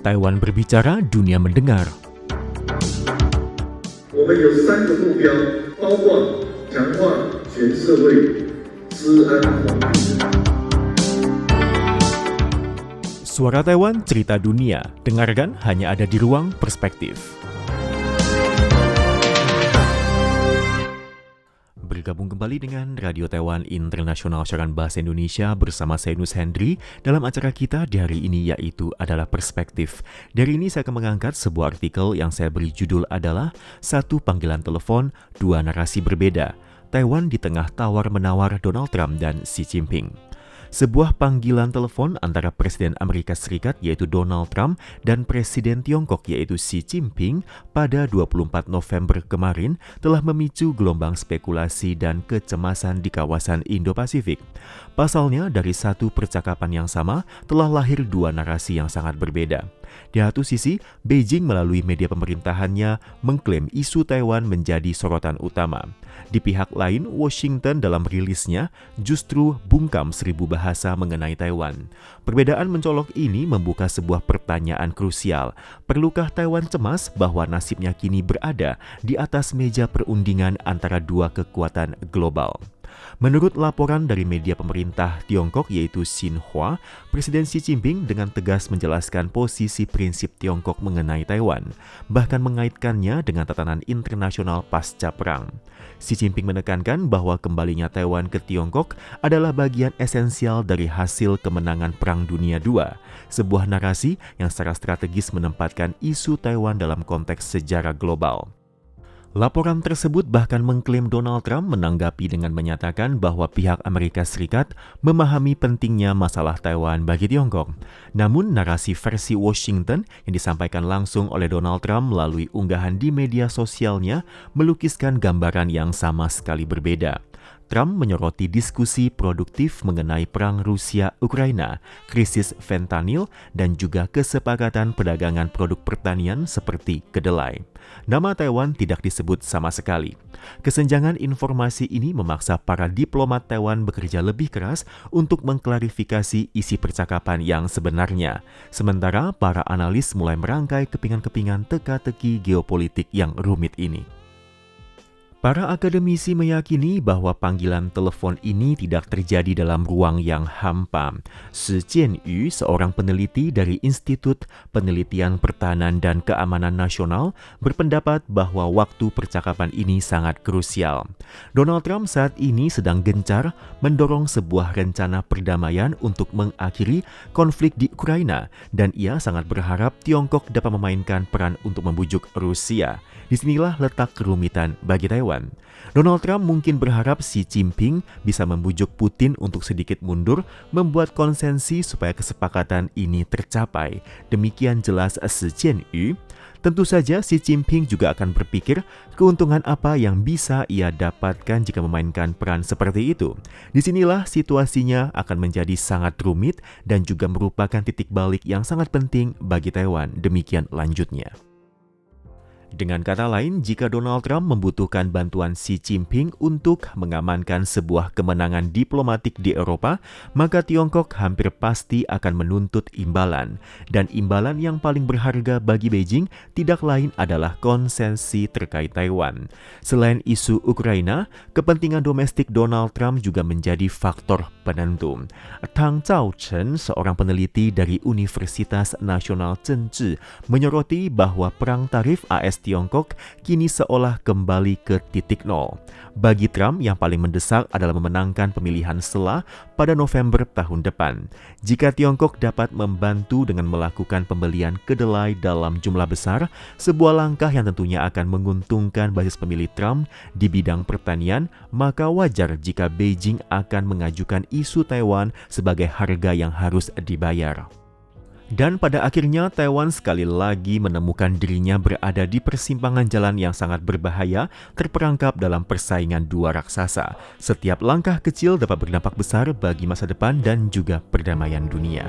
Taiwan berbicara, dunia mendengar. 我们有3个目标，包括强化全社会治安环境。 Suara Taiwan, cerita dunia. Dengarkan hanya ada di Ruang Perspektif. Bergabung kembali dengan Radio Taiwan Internasional Siaran Bahasa Indonesia bersama saya Nus Hendri dalam acara kita di hari ini, yaitu adalah Perspektif. Dari ini saya akan mengangkat sebuah artikel yang saya beri judul adalah Satu Panggilan Telepon, Dua Narasi Berbeda. Taiwan di tengah tawar-menawar Donald Trump dan Xi Jinping. Sebuah panggilan telepon antara Presiden Amerika Serikat yaitu Donald Trump dan Presiden Tiongkok yaitu Xi Jinping pada 24 November kemarin telah memicu gelombang spekulasi dan kecemasan di kawasan Indo-Pasifik. Pasalnya, dari satu percakapan yang sama telah lahir dua narasi yang sangat berbeda. Di satu sisi, Beijing melalui media pemerintahannya mengklaim isu Taiwan menjadi sorotan utama. Di pihak lain, Washington dalam rilisnya justru bungkam 1000 bahasa mengenai Taiwan. Perbedaan mencolok ini membuka sebuah pertanyaan krusial. Perlukah Taiwan cemas bahwa nasibnya kini berada di atas meja perundingan antara dua kekuatan global? Menurut laporan dari media pemerintah Tiongkok yaitu Xinhua, Presiden Xi Jinping dengan tegas menjelaskan posisi prinsip Tiongkok mengenai Taiwan, bahkan mengaitkannya dengan tatanan internasional pasca perang. Xi Jinping menekankan bahwa kembalinya Taiwan ke Tiongkok adalah bagian esensial dari hasil kemenangan Perang Dunia II, sebuah narasi yang secara strategis menempatkan isu Taiwan dalam konteks sejarah global. Laporan tersebut bahkan mengklaim Donald Trump menanggapi dengan menyatakan bahwa pihak Amerika Serikat memahami pentingnya masalah Taiwan bagi Tiongkok. Namun narasi versi Washington yang disampaikan langsung oleh Donald Trump melalui unggahan di media sosialnya melukiskan gambaran yang sama sekali berbeda. Trump menyoroti diskusi produktif mengenai perang Rusia-Ukraina, krisis fentanyl, dan juga kesepakatan perdagangan produk pertanian seperti kedelai. Nama Taiwan tidak disebut sama sekali. Kesenjangan informasi ini memaksa para diplomat Taiwan bekerja lebih keras untuk mengklarifikasi isi percakapan yang sebenarnya. Sementara para analis mulai merangkai kepingan-kepingan teka-teki geopolitik yang rumit ini. Para akademisi meyakini bahwa panggilan telepon ini tidak terjadi dalam ruang yang hampa. Shi Jianyu, seorang peneliti dari Institut Penelitian Pertahanan dan Keamanan Nasional, berpendapat bahwa waktu percakapan ini sangat krusial. Donald Trump saat ini sedang gencar mendorong sebuah rencana perdamaian untuk mengakhiri konflik di Ukraina, dan ia sangat berharap Tiongkok dapat memainkan peran untuk membujuk Rusia. Disinilah letak kerumitan bagi Taiwan. Donald Trump mungkin berharap Xi Jinping bisa membujuk Putin untuk sedikit mundur, membuat konsensi supaya kesepakatan ini tercapai. Demikian jelas Shi Jianyu. Tentu saja Xi Jinping juga akan berpikir keuntungan apa yang bisa ia dapatkan jika memainkan peran seperti itu. Disinilah situasinya akan menjadi sangat rumit dan juga merupakan titik balik yang sangat penting bagi Taiwan. Demikian lanjutnya. Dengan kata lain, jika Donald Trump membutuhkan bantuan Xi Jinping untuk mengamankan sebuah kemenangan diplomatik di Eropa, maka Tiongkok hampir pasti akan menuntut imbalan. Dan imbalan yang paling berharga bagi Beijing tidak lain adalah konsesi terkait Taiwan. Selain isu Ukraina, kepentingan domestik Donald Trump juga menjadi faktor penentu. Tang Zhaochen, seorang peneliti dari Universitas Nasional Zhengzhi, menyoroti bahwa perang tarif AS Tiongkok kini seolah kembali ke titik nol. Bagi Trump, yang paling mendesak adalah memenangkan pemilihan setelah pada November tahun depan. Jika Tiongkok dapat membantu dengan melakukan pembelian kedelai dalam jumlah besar, sebuah langkah yang tentunya akan menguntungkan basis pemilih Trump di bidang pertanian, maka wajar jika Beijing akan mengajukan isu Taiwan sebagai harga yang harus dibayar. Dan pada akhirnya Taiwan sekali lagi menemukan dirinya berada di persimpangan jalan yang sangat berbahaya, terperangkap dalam persaingan dua raksasa. Setiap langkah kecil dapat berdampak besar bagi masa depan dan juga perdamaian dunia.